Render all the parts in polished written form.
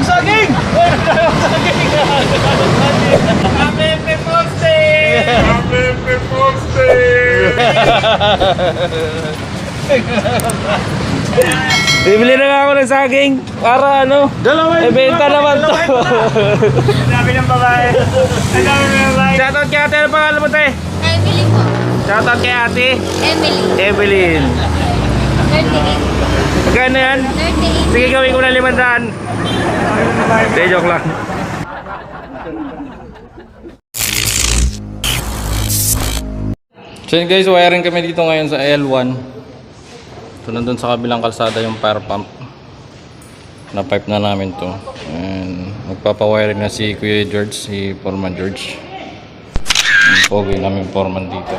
Saging! Saging! Happy Poste! Happy Poste! Bibili na nga ako ng saging para ano, ibenta naman to. Ang dami ng babae. Ang dami ng babae. Shoutout kay ate, ano pangalan mo, te? Emily po. Shoutout kay ate Emily. Evelyn. 38. Magkano yan? 38. Sige, gawin ko na 500. Hindi, joke lang. So yun guys, wiring kami dito ngayon sa L1. So nandun sa kabilang kalsada yung fire pump. Na-pipe na namin to. And magpapawiring na si Kuya George, si Foreman George. Yung pogi namin Foreman dito.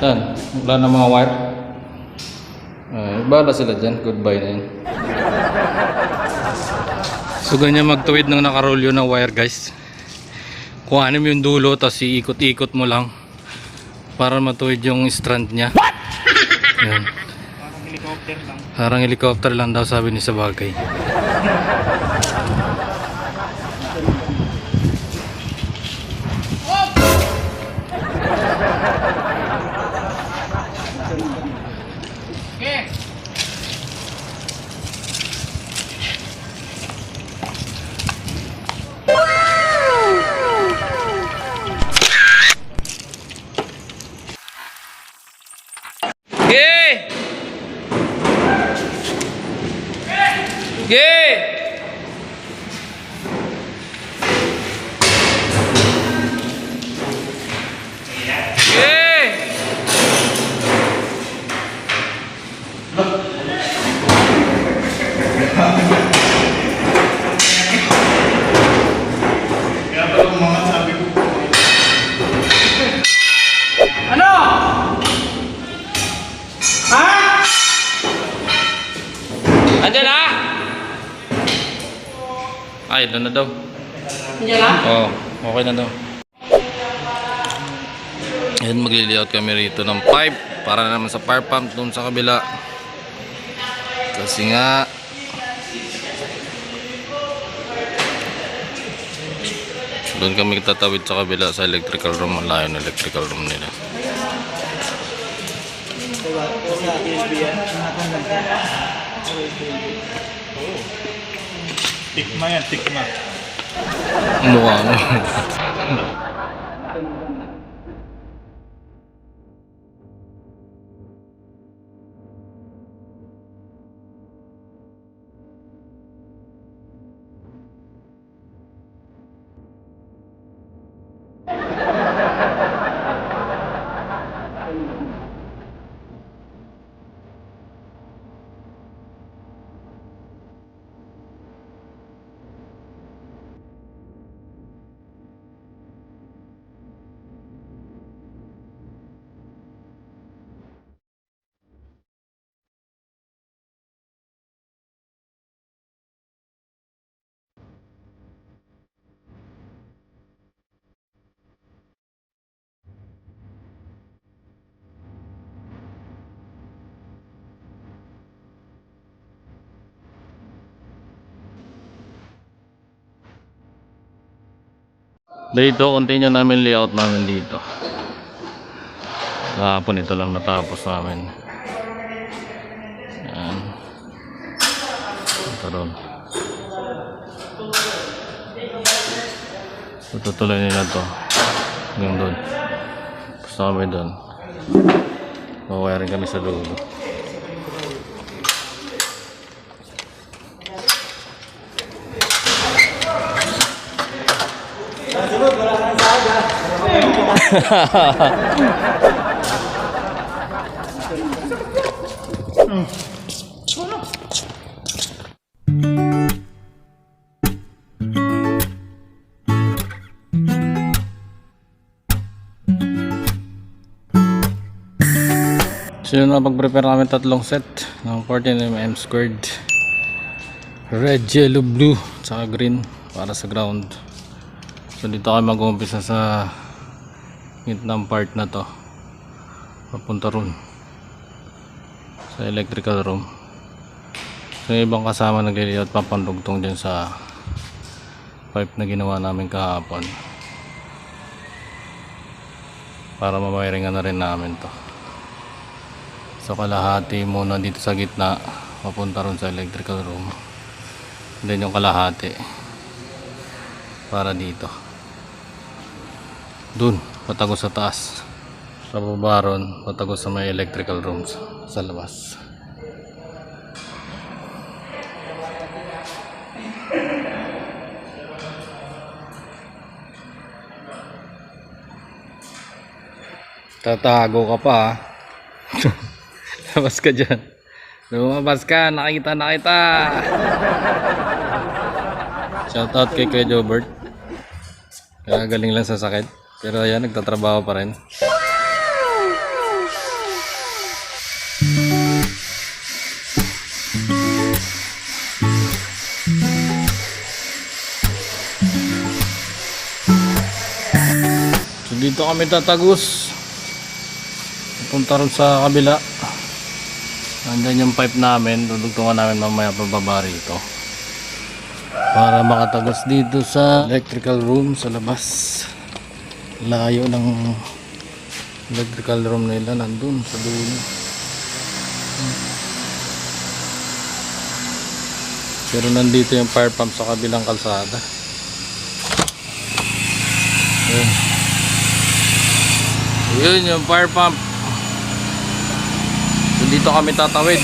Saan? Wala na mga wire? Bala sila dyan. Goodbye na yun. So ganyan magtuwid ng nakarolyo na wire guys. Kuhanin mo yung dulo tapos iikot-ikot mo lang para matuwid yung strand nya. Yan. Parang helicopter lang daw sabi ni Sabagay. Ge! Ge! Ge! Ano? Ha? Andiyan na? Ay, doon na daw. Andiyan na? Oo, okay na daw. Ayan, magli-layout kami rito ng pipe para naman sa fire pump doon sa kabila. Kasi nga doon kami tatawid sa kabila sa electrical room. Malayo na electrical room nila. Tikma yan, tikma. Mukha mo. Dito, continue namin layout namin dito. Kahapon ito lang natapos namin. Yan. Ito doon. Tutuloy nila to. Hanggang doon. Basta kami doon. Mawayarin kami sa dulo. So yun na, pag-prepare namin tatlong set ng 14mm squared, red, yellow, blue, tsaka green para sa ground. So dito kami mag-uumpisa sa gitnang part na to, papunta ron sa electrical room. So yung ibang kasama nagliliot pa pandugtong dyan sa pipe na ginawa namin kahapon para mawiringan na rin namin to. So kalahati muna dito sa gitna papunta ron sa electrical room, then yung kalahati para dito dun patagos sa taas, sa baba ron patagos sa may electrical rooms sa labas. Tatago ka pa ha. Labas ka dyan. Lumabas ka, nakita na kita. Shoutout kay Kuya Jobert. Kaya galing lang sa sakit. Pero ayan, nagtatrabaho pa rin. So dito kami tatagos. Punta ron sa kabila. Nandyan yung pipe namin. Dudugtungan namin mamaya pababa rito para makatagos dito sa electrical room sa labas. Layo ng electrical room nila, nandun sa dulo. Pero nandito yung fire pump sa kabilang kalsada. Yun yung fire pump. So dito kami tatawid.